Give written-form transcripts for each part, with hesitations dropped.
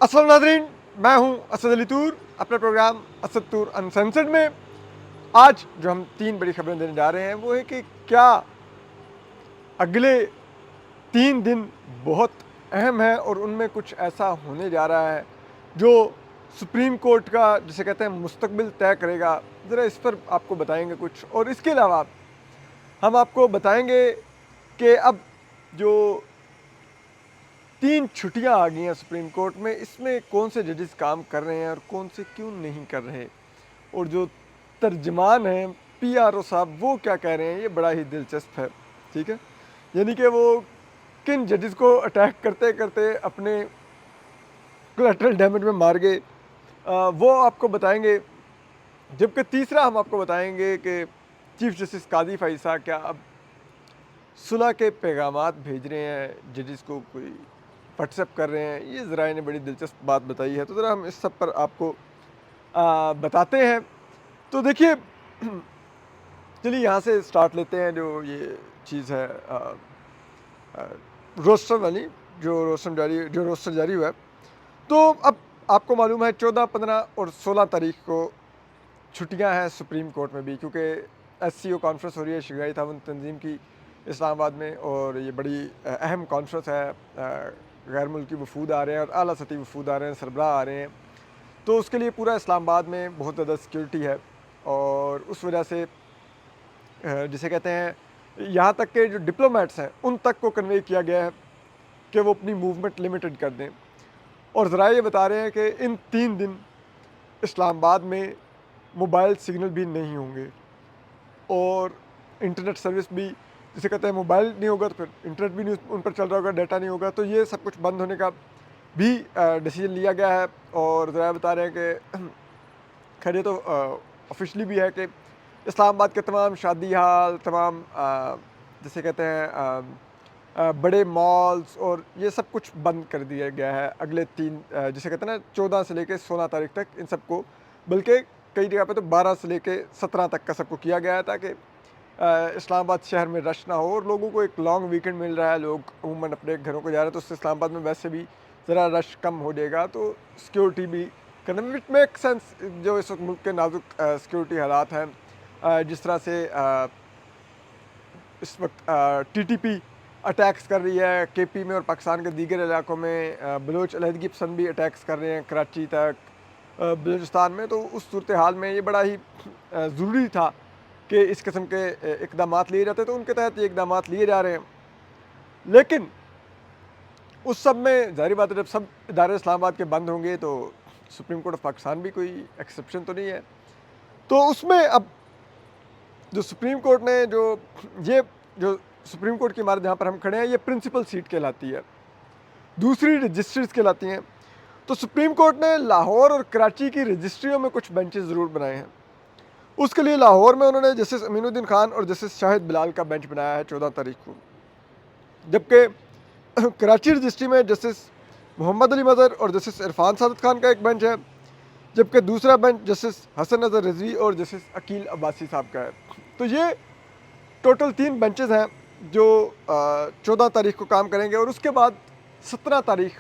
अस्सलाम नाज़रीन, मैं हूं असद अली तूर। अपना प्रोग्राम असद तूर अनसेंसर्ड में आज जो हम 3 बड़ी खबरें देने जा रहे हैं वो है कि क्या अगले 3 दिन बहुत अहम है और उनमें कुछ ऐसा होने जा रहा है जो सुप्रीम कोर्ट का जिसे कहते हैं मुस्तकबिल तय करेगा। ज़रा इस पर आपको बताएंगे कुछ, और इसके अलावा हम आपको बताएंगे कि अब जो 3 छुट्टियां आ गई हैं सुप्रीम कोर्ट में, इसमें कौन से जजेस काम कर रहे हैं और कौन से क्यों नहीं कर रहे, और जो तर्जमान हैं पीआरओ साहब वो क्या कह रहे हैं, ये बड़ा ही दिलचस्प है। ठीक है, यानी कि वो किन जजेस को अटैक करते करते अपने कोलैटरल डैमेज में मार गए, वो आपको बताएंगे। जबकि तीसरा हम आपको बताएंगे कि चीफ जस्टिस कादी फाइसा क्या अब सुलह के पैगामात भेज रहे हैं जजेस को, कोई व्हाट्सएप कर रहे हैं। ये ज़राए ने बड़ी दिलचस्प बात बताई है, तो ज़रा हम इस सब पर आपको बताते हैं। तो देखिए, चलिए यहाँ से स्टार्ट लेते हैं। जो ये चीज़ है रोस्टर वाली, जो रोस्टर जारी हुआ है, तो अब आपको मालूम है 14, 15 और 16 तारीख को छुट्टियां हैं सुप्रीम कोर्ट में भी, क्योंकि एससीओ कॉन्फ्रेंस हो रही है शंघाई ताउन तंजीम की इस्लामाबाद में, और ये बड़ी अहम कॉन्फ्रेंस है। गैर मुल्की वफूद आ रहे हैं और आला सतही वफूद आ रहे हैं, सरबराह आ रहे हैं, तो उसके लिए पूरा इस्लामाबाद में बहुत ज़्यादा सिक्योरिटी है। और उस वजह से जिसे कहते हैं यहाँ तक के जो डिप्लोमेट्स हैं उन तक को कन्वे किया गया है कि वो अपनी मूवमेंट लिमिटेड कर दें। और ज़रा ये बता रहे हैं कि इन 3 दिन इस्लामाबाद में मोबाइल सिग्नल भी नहीं होंगे और इंटरनेट सर्विस भी, जिसे कहते हैं मोबाइल नहीं होगा तो फिर इंटरनेट भी नहीं उन पर चल रहा होगा, डाटा नहीं होगा, तो ये सब कुछ बंद होने का भी डिसीजन लिया गया है। और ज़रा बता रहे हैं कि खैर ये तो ऑफिशियली भी है कि इस्लामाबाद के तमाम शादी हाल, तमाम जिसे कहते हैं बड़े मॉल्स और ये सब कुछ बंद कर दिया गया है अगले 3 जिसे कहते हैं ना 14 से लेकर 16 तारीख तक इन सबको, बल्कि कई जगह पे तो 12 से लेकर 17 तक का सबको किया गया है, ताकि इस्लामाबाद शहर में रश ना हो। और लोगों को एक लॉन्ग वीकेंड मिल रहा है, लोग अमूमन अपने घरों को जा रहे हैं, तो उससे इस्लामाबाद में वैसे भी ज़रा रश कम हो जाएगा, तो सिक्योरिटी भी करने में इट मेक सेंस। जो इस वक्त मुल्क के नाजुक सिक्योरिटी हालात हैं, जिस तरह से इस वक्त टीटीपी अटैक्स कर रही है केपी में और पाकिस्तान के दीगर इलाकों में, बलोच अलहदगी पसंद भी अटैक्स कर रहे हैं कराची तक, बलूचिस्तान में, तो उस सूरत हाल में ये बड़ा ही ज़रूरी था कि इस किस्म के इकदाम लिए जाते, तो उनके तहत ये इकदाम लिए जा रहे हैं। लेकिन उस सब में ज़ाहिर बात है जब सब इदारे इस्लामाबाद के बंद होंगे तो सुप्रीम कोर्ट ऑफ पाकिस्तान भी कोई एक्सेप्शन तो नहीं है। तो उसमें अब जो सुप्रीम कोर्ट ने जो सुप्रीम कोर्ट की इमारत जहाँ पर हम खड़े हैं, ये प्रिंसिपल सीट कहलाती है, दूसरी रजिस्ट्रीज कहलाती हैं। तो सुप्रीम कोर्ट ने लाहौर और कराची की रजिस्ट्रियों में कुछ बेंचेस ज़रूर बनाए हैं। उसके लिए लाहौर में उन्होंने जस्टिस अमीनुद्दीन खान और जस्टिस शाहिद बिलाल का बेंच बनाया है 14 तारीख को, जबकि कराची रजिस्ट्री में जस्टिस मोहम्मद अली मज़हर और जस्टिस इरफान सादत खान का एक बेंच है, जबकि दूसरा बेंच जस्टिस हसन नज़र रिजवी और जस्टिस अकील अब्बासी साहब का है। तो ये टोटल 3 बेंचेस हैं जो 14 तारीख को काम करेंगे, और उसके बाद 17 तारीख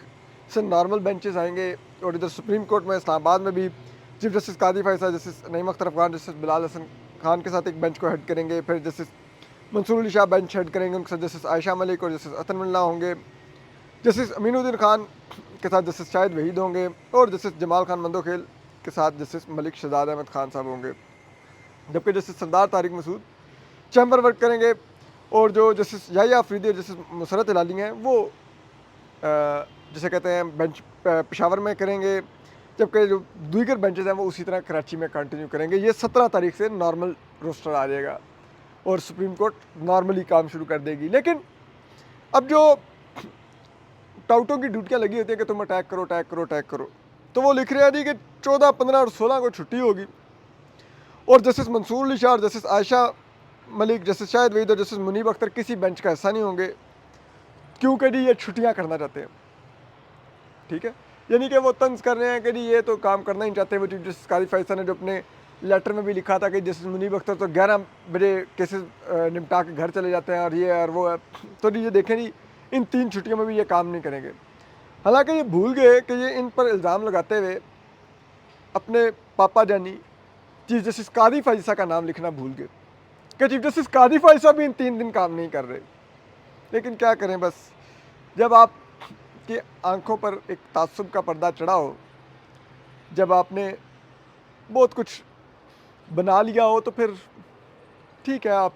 से नॉर्मल बेंचेस आएंगे। और इधर सुप्रीम कोर्ट में इस्लामाबाद में भी chief justice Qazi Faisa, justice Naeem Akhtar Afghan, justice Bilal Hassan Khan के साथ एक बेंच को हेड करेंगे, फिर justice Mansoor Ali Shah bench head करेंगे, उनके साथ जस्टिस आयशा मलिक और जस्टिस अतन मिल्ला होंगे, जस्टिस अमीनुद्दीन खान के साथ जस्टिस शाहिद वहीद होंगे, और जस्टिस जमाल खान मंदोखेल के साथ जस्टिस मलिक शहजाद अहमद खान साहब होंगे, जबकि जस्टिस सरदार तारिक मसूद चैम्बर वर्क करेंगे। और जो जस्टिस याहिया अफरीदी और जस्टिस मुसरत हिलाली हैं वो जिसे कहते हैं बेंच पेशावर में करेंगे, जबकि जो दीगर बेंचेस हैं वो उसी तरह कराची में कंटिन्यू करेंगे। ये 17 तारीख से नॉर्मल रोस्टर आ जाएगा और सुप्रीम कोर्ट नॉर्मली काम शुरू कर देगी। लेकिन अब जो टाउटों की ड्यूटियाँ लगी होती है कि तुम अटैक करो अटैक करो अटैक करो, तो वो लिख रहे हैं कि 14, 15 और 16 को छुट्टी होगी, और जस्टिस मंसूर अली शाह और जस्टिस आयशा मलिक, जस्टिस शाहिद वहीद और जस्टिस मुनीब अख्तर किसी बेंच का हिस्सा नहीं होंगे, क्योंकि जी ये छुट्टियाँ करना चाहते हैं। ठीक है, यानी कि वो तंज कर रहे हैं कि जी ये तो काम करना ही चाहते हैं। वो चीफ जस्टिस कादी फाइसा ने जो अपने लेटर में भी लिखा था कि जस्टिस मुनीब अख्तर तो 11 बजे केसेस निपटा के घर चले जाते हैं और ये और वो है, तो जी ये देखें जी इन 3 छुट्टियों में भी ये काम नहीं करेंगे। हालांकि ये भूल गए कि ये इन पर इल्ज़ाम लगाते हुए अपने पापा जानी चीफ जस्टिस कादी फाइसा का नाम लिखना भूल गए कि चीफ जस्टिस कादी फाइसा भी इन 3 दिन काम नहीं कर रहे। लेकिन क्या करें, बस जब आप की आंखों पर एक ताज्जुब का पर्दा चढ़ा हो, जब आपने बहुत कुछ बना लिया हो, तो फिर ठीक है, आप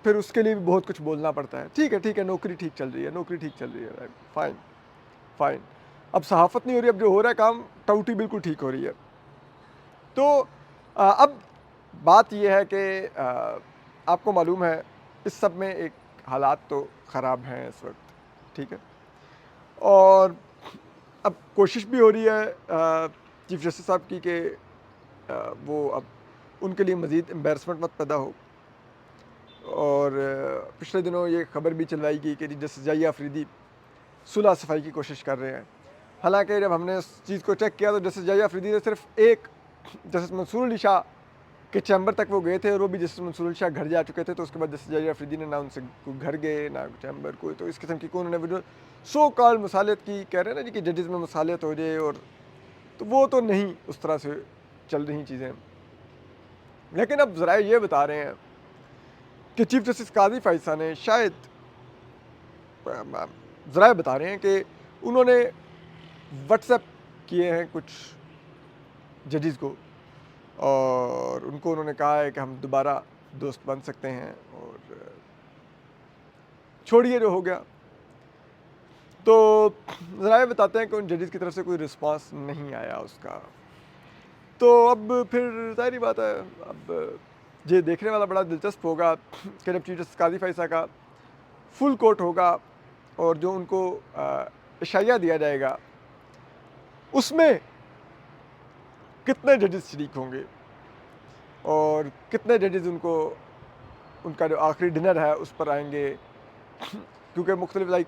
फिर उसके लिए भी बहुत कुछ बोलना पड़ता है। ठीक है, नौकरी ठीक चल रही है, नौकरी ठीक चल रही है, फाइन फाइन। अब सहाफ़त नहीं हो रही, अब जो हो रहा है काम टाउटी बिल्कुल ठीक हो रही है। तो अब बात यह है कि आपको मालूम है इस सब में एक हालात तो ख़राब हैं इस वक्त, ठीक है। और अब कोशिश भी हो रही है चीफ जस्टिस साहब की कि वो अब उनके लिए मज़ीद एम्बेरसमेंट मत पैदा हो। और पिछले दिनों ये खबर भी चलवाई गई कि जस्टिस जाहिया अफरीदी सुलह सफाई की कोशिश कर रहे हैं। हालांकि जब हमने उस चीज़ को चेक किया तो जस्टिस जाहिया अफरीदी ने सिर्फ एक जस्टिस मंसूर अली शाह के चैम्बर तक वो गए थे, और वो भी जस्टिस मंसूर अली शाह घर जा चुके थे। तो उसके बाद जस्टिस जाहिया अफरीदी ने ना उनसे घर गए ना चैम्बर कोई, तो इस किस्म की उन्होंने वीडियो सो कॉल मसालियत की कह रहे हैं ना जी कि जजेस में मसालियत हो जाए, और तो वो तो नहीं उस तरह से चल रही चीज़ें। लेकिन अब ज़रा ये बता रहे हैं कि चीफ जस्टिस कादी फाइसा ने शायद ज़रा बता रहे हैं कि उन्होंने व्हाट्सएप किए हैं कुछ जजेस को, और उनको उन्होंने कहा है कि हम दोबारा दोस्त बन सकते हैं, और छोड़िए जो हो गया। तो ज़रा ये बताते हैं कि उन जजेस की तरफ से कोई रिस्पांस नहीं आया उसका। तो अब फिर ज़ाहिर बात है, अब ये देखने वाला बड़ा दिलचस्प होगा कि जब चीफ जस्टिस कादी फाइसा का फुल कोर्ट होगा और जो उनको इशाया दिया जाएगा उसमें कितने जजेस शरीक होंगे, और कितने जजेस उनको उनका जो आखिरी डिनर है उस पर आएंगे। क्योंकि मुख्तलिफ लाइक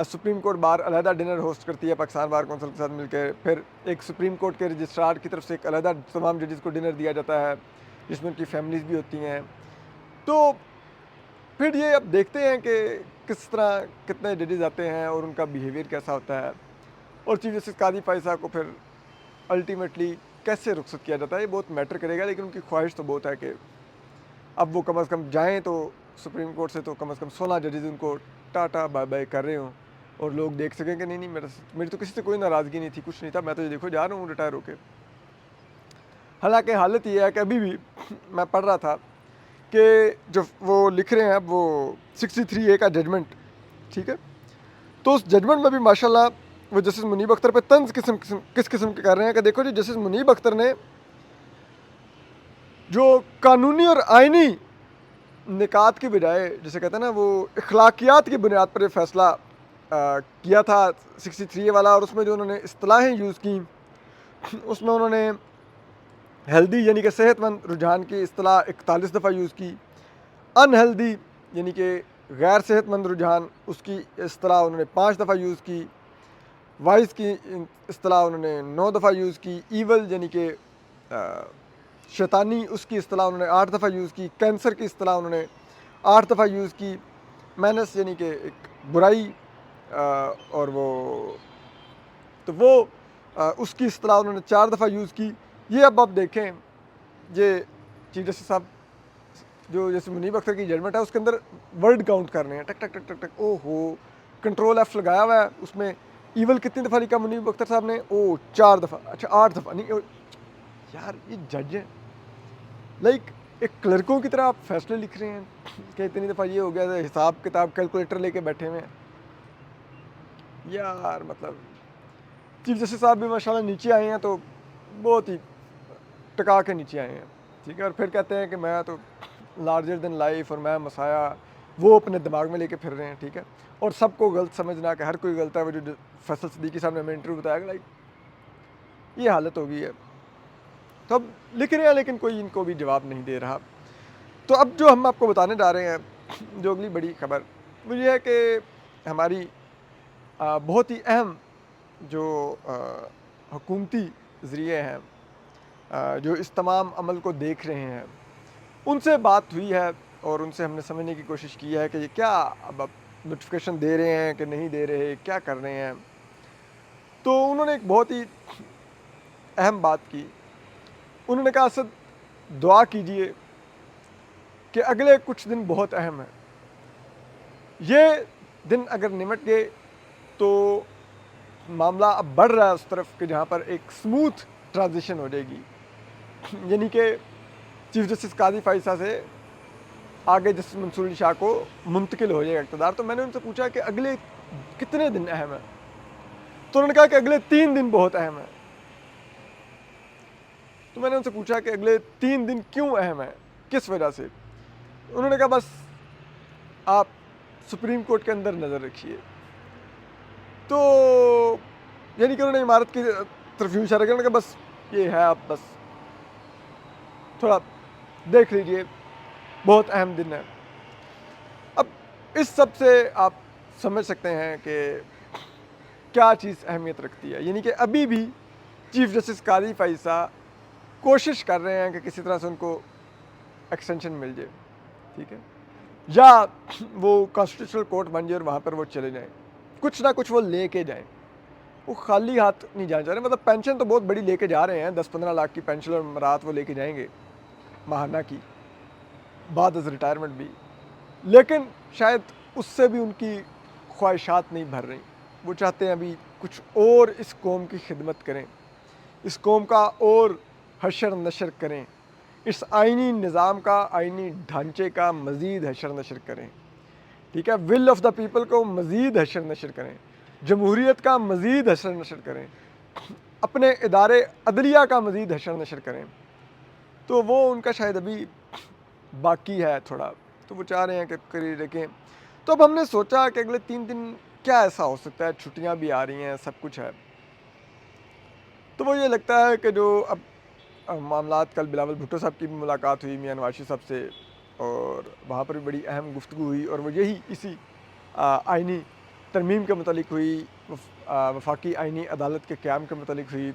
सुप्रीम कोर्ट बार अलहदा डिनर होस्ट करती है पाकिस्तान बार कौंसिल के साथ मिलकर, फिर एक सुप्रीम कोर्ट के रजिस्ट्रार की तरफ से एक अलहदा तमाम जजेस को डिनर दिया जाता है जिसमें उनकी फैमिलीज़ भी होती हैं। तो फिर ये अब देखते हैं कि किस तरह कितने जजेस आते हैं और उनका बिहेवियर कैसा होता है, और चीफ जस्टिस कादी फाइसा को फिर अल्टीमेटली कैसे रुखसत किया जाता है, ये बहुत मैटर करेगा। लेकिन उनकी ख्वाहिश तो बहुत है कि अब वो कम अज़ कम जाएँ तो सुप्रीम कोर्ट से, तो कम अज़ कम 16 जजेस उनको टाटा बाय बाय कर रहे हों, और लोग देख सकें कि नहीं मेरी तो किसी से कोई नाराज़गी नहीं थी, कुछ नहीं था, मैं तो ये देखो जा रहा हूँ रिटायर होकर। हालांकि हालत ये है कि अभी भी मैं पढ़ रहा था कि जो वो लिख रहे हैं अब वो 63A का जजमेंट, ठीक है, तो उस जजमेंट में भी माशाल्लाह वो जस्टिस मुनीब अख्तर पे तंज किस किस्म के कर रहे हैं कि देखो जी, जस्टिस मुनीब अख्तर ने जो कानूनी और आइनी निकात की बजाय, जैसे कहते हैं ना, वो अखलाकियात की बुनियाद पर यह फैसला किया था 63A वाला, और उसमें जो उन्होंने इस्तिलाहें यूज़ की उसमें उन्होंने हेल्दी यानी कि सेहतमंद रुझान की इस्तिलाह 41 दफ़ा यूज़ की, अनहेल्दी यानी कि गैर सेहतमंद रुझान उसकी इस्तिलाह उन्होंने 5 दफ़ा यूज़ की, वाइस की इस्तिलाह उन्होंने 9 दफ़ा यूज़ की, ईवल यानी कि शैतानी उसकी इस्तिलाह उन्होंने 8 दफ़ा यूज़ की, कैंसर की इस्तिलाह उन्होंने 8 दफ़ा यूज़ की, मैनस यानी कि एक बुराई और वो तो वो उसकी इस्तिलाह उन्होंने 4 दफ़ा यूज़ की। ये अब आप देखें, ये चीफ जस्टिस साहब जो जैसे मुनीब अख्तर की जजमेंट है उसके अंदर वर्ड काउंट कर रहे हैं, टक टक टक टक टक, ओहो, कंट्रोल F लगाया हुआ है, उसमें ईवल कितनी दफ़ा लिखा मुनीब अख्तर साहब ने, ओ 4 दफ़ा, अच्छा 8 दफ़ा नहीं। यार ये जज है, लाइक एक क्लर्कों की तरह आप फैसले लिख रहे हैं कि इतनी दफ़ा ये हो गया, हिसाब किताब कैलकुलेटर लेके बैठे हुए हैं। यार मतलब चीफ जस्टिस साहब भी माशाल्लाह नीचे आए हैं तो बहुत ही टका के नीचे आए हैं, ठीक है। और फिर कहते हैं कि मैं तो लार्जर देन लाइफ और मैं मसाया, वो अपने दिमाग में लेके फिर रहे हैं, ठीक है। और सबको गलत समझना कि हर कोई गलत है। वो जो फैसल सिद्दीकी साहब ने हमें इंटरव्यू बताया कि लाइक ये हालत हो गई है, तो अब लिख रहे हैं लेकिन कोई इनको भी जवाब नहीं दे रहा। तो अब जो हम आपको बताने जा रहे हैं, जो अगली बड़ी खबर वो ये है कि हमारी बहुत ही अहम जो हुकूमती ज़रिए हैं जो इस तमाम अमल को देख रहे हैं, उनसे बात हुई है और उनसे हमने समझने की कोशिश की है कि ये क्या अब नोटिफिकेशन दे रहे हैं कि नहीं दे रहे, क्या कर रहे हैं। तो उन्होंने एक बहुत ही अहम बात की। उन्होंने कहा, असद दुआ कीजिए कि अगले कुछ दिन बहुत अहम हैं। ये दिन अगर निमट गए तो मामला अब बढ़ रहा है उस तरफ कि जहाँ पर एक स्मूथ ट्रांजिशन हो जाएगी, यानी कि चीफ जस्टिस काजी फाइसा से आगे जस्टिस मंसूर अली शाह को मुंतकिल हो जाएगा इक़्तिदार। तो मैंने उनसे पूछा कि अगले कितने दिन अहम हैं, तो उन्होंने कहा कि अगले 3 दिन बहुत अहम हैं। तो मैंने उनसे पूछा कि अगले 3 दिन क्यों अहम है, किस वजह से? उन्होंने कहा, बस आप सुप्रीम कोर्ट के अंदर नज़र रखिए। तो यानी कि उन्होंने इमारत की तरफ यूँ इशारा किया। उन्होंने कहा, बस ये है, आप बस थोड़ा देख लीजिए, बहुत अहम दिन है। अब इस सब से आप समझ सकते हैं कि क्या चीज़ अहमियत रखती है। यानी कि अभी भी चीफ जस्टिस काजी फाइसा कोशिश कर रहे हैं कि किसी तरह से उनको एक्सटेंशन मिल जाए, ठीक है, या वो कॉन्स्टिट्यूशनल कोर्ट बन जाए और वहाँ पर वो चले जाएं, कुछ ना कुछ वो लेके जाएं। वो खाली हाथ नहीं जाना चाह रहे। मतलब पेंशन तो बहुत बड़ी लेके जा रहे हैं, 10-15 लाख की पेंशन और रात वो लेके जाएंगे माहाना की, बाद रिटायरमेंट भी, लेकिन शायद उससे भी उनकी ख्वाहिशात नहीं भर रही। वो चाहते हैं अभी कुछ और इस कौम की खिदमत करें, इस कौम का और हशर नशर करें, इस आइनी निज़ाम का, आइनी ढांचे का मज़ीद हशर नशर करें, ठीक है, विल ऑफ द पीपल को मज़ीद हशर नशर करें, जमहूरियत का मज़ीद हशर नशर करें, अपने इदारे अदलिया का मज़ीद हशर नशर करें। तो वो उनका शायद अभी बाकी है थोड़ा, तो वो चाह रहे हैं कि करिए देखें। तो अब हमने सोचा कि अगले 3 दिन क्या ऐसा हो सकता है, छुट्टियां भी आ रही हैं, सब कुछ है। तो वो ये लगता है कि जो अब मामलात, कल बिलावल भुट्टो साहब की भी मुलाकात हुई मियां नवाज शरीफ साहब से, और वहाँ पर भी बड़ी अहम गुफ्तगू हुई, और वो यही इसी आइनी तरमीम के मतलब हुई, वफाकी आइनी अदालत के क़याम के मतलब हुई,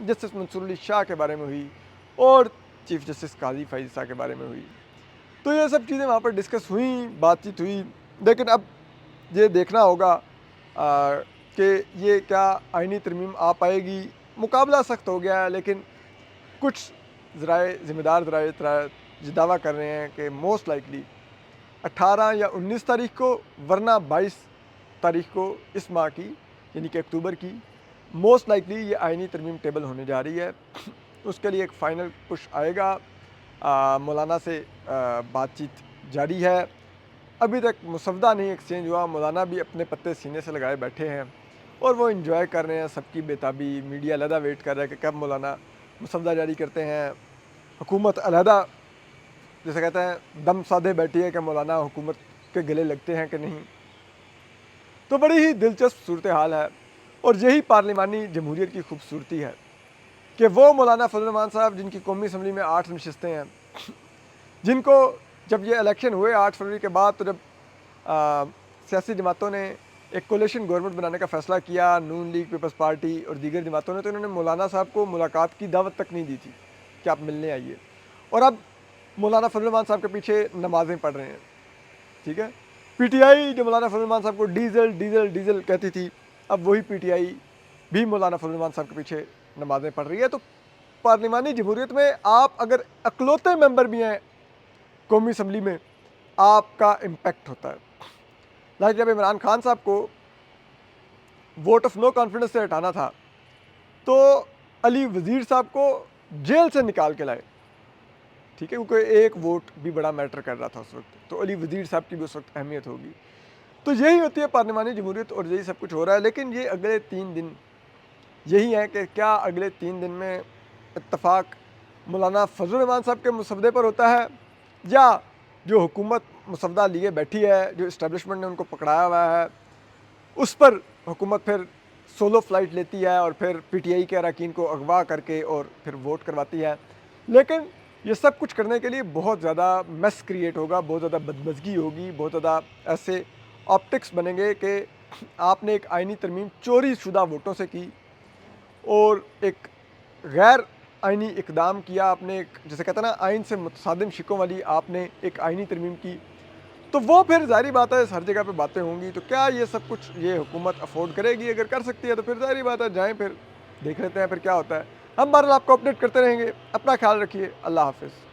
जस्टिस मंसूर अली शाह के बारे में हुई, और चीफ जस्टिस काजी फाइसा के बारे में हुई। तो ये सब चीज़ें वहाँ पर डिस्कस हुई, बातचीत हुई। लेकिन अब ये देखना होगा कि ये क्या आइनी तरमीम आ पाएगी। मुकाबला सख्त हो गया है, लेकिन कुछ ज़राए, ज़िम्मेदार ज़राए ये दावा कर रहे हैं कि मोस्ट लाइकली 18 या 19 तारीख को, वरना 22 तारीख को इस माह की, यानी कि अक्टूबर की, मोस्ट लाइकली ये आइनी तरमीम टेबल होने जा रही है। उसके लिए एक फ़ाइनल पुश आएगा। मौलाना से बातचीत जारी है, अभी तक मुसवदा नहीं एक्सचेंज हुआ। मौलाना भी अपने पत्ते सीने से लगाए बैठे हैं और वो इंजॉय कर रहे हैं सबकी बेताबी। मीडिया अलहदा वेट कर रहा है कि कब मौलाना मुसवदा जारी करते हैं। हुकूमत अलहदा, जैसे कहते हैं, दम साधे बैठी है कि मौलाना हुकूमत के गले लगते हैं कि नहीं। तो बड़ी ही दिलचस्प सूरत हाल है, और यही पार्लिमानी जमहूरियत की खूबसूरती है कि वो मौलाना फजल रहमान साहब, जिनकी कौमी असम्बली में 8 नशस्तें हैं, जिनको जब ये इलेक्शन हुए 8 फरवरी के बाद, तो जब सियासी जमातों ने एक कोलिशन गवर्नमेंट बनाने का फ़ैसला किया, नून लीग, पीपल्स पार्टी और दीगर जमातों ने, तो इन्होंने मौलाना साहब को मुलाकात की दावत तक नहीं दी थी कि आप मिलने आइए। और अब मौलाना फजल रहमान साहब के पीछे नमाज़ें पढ़ रहे हैं, ठीक है। पीटीआई जो मौलाना फजल रहमान साहब को डीजल डीजल डीजल कहती थी, अब वही पीटीआई भी मौलाना फजल रहमान साहब के पीछे नमाज़ें पढ़ रही है। तो पार्लिमानी जमहूरियत में आप अगर अकलौते मेंबर भी हैं कौमी असम्बली में, आपका इम्पेक्ट होता है। लाइक जब इमरान खान साहब को वोट ऑफ नो कॉन्फिडेंस से हटाना था, तो अली वज़ीर साहब को जेल से निकाल के लाए, ठीक है, क्योंकि एक वोट भी बड़ा मैटर कर रहा था उस वक्त। तो अली वज़ीर साहब की भी उस वक्त अहमियत होगी। तो यही होती है पार्लिमानी जमहूरियत, और यही सब कुछ हो रहा है। लेकिन ये अगले 3 दिन यही है कि क्या अगले 3 दिन में इत्तफाक मौलाना फजल रहमान साहब के मुसवदे पर होता है, या जो हुकूमत मुसवदा लिए बैठी है, जो इस्टेब्लिशमेंट ने उनको पकड़ाया हुआ है, उस पर हुकूमत फिर सोलो फ्लाइट लेती है और फिर पीटीआई के अरकान को अगवा करके और फिर वोट करवाती है। लेकिन ये सब कुछ करने के लिए बहुत ज़्यादा मेस क्रिएट होगा, बहुत ज़्यादा बदमज़गी होगी, बहुत ज़्यादा ऐसे ऑप्टिक्स बनेंगे कि आपने एक आइनी तरमीम चोरी शुदा वोटों से की, और एक गैर आइनी इकदाम किया आपने, एक जैसे कहते हैं ना, आइन से मुतसादिम शिकों वाली आपने एक आइनी तरमीम की, तो वो फिर ज़ाहिर बात है हर जगह पे बातें होंगी, तो क्या ये सब कुछ ये हुकूमत अफोर्ड करेगी? अगर कर सकती है तो फिर ज़ाहिर बात है जाएँ फिर, देख लेते हैं फिर क्या होता है। हम बहरहाल आपको अपडेट करते रहेंगे। अपना ख़्याल रखिए। अल्लाह हाफ़िज़।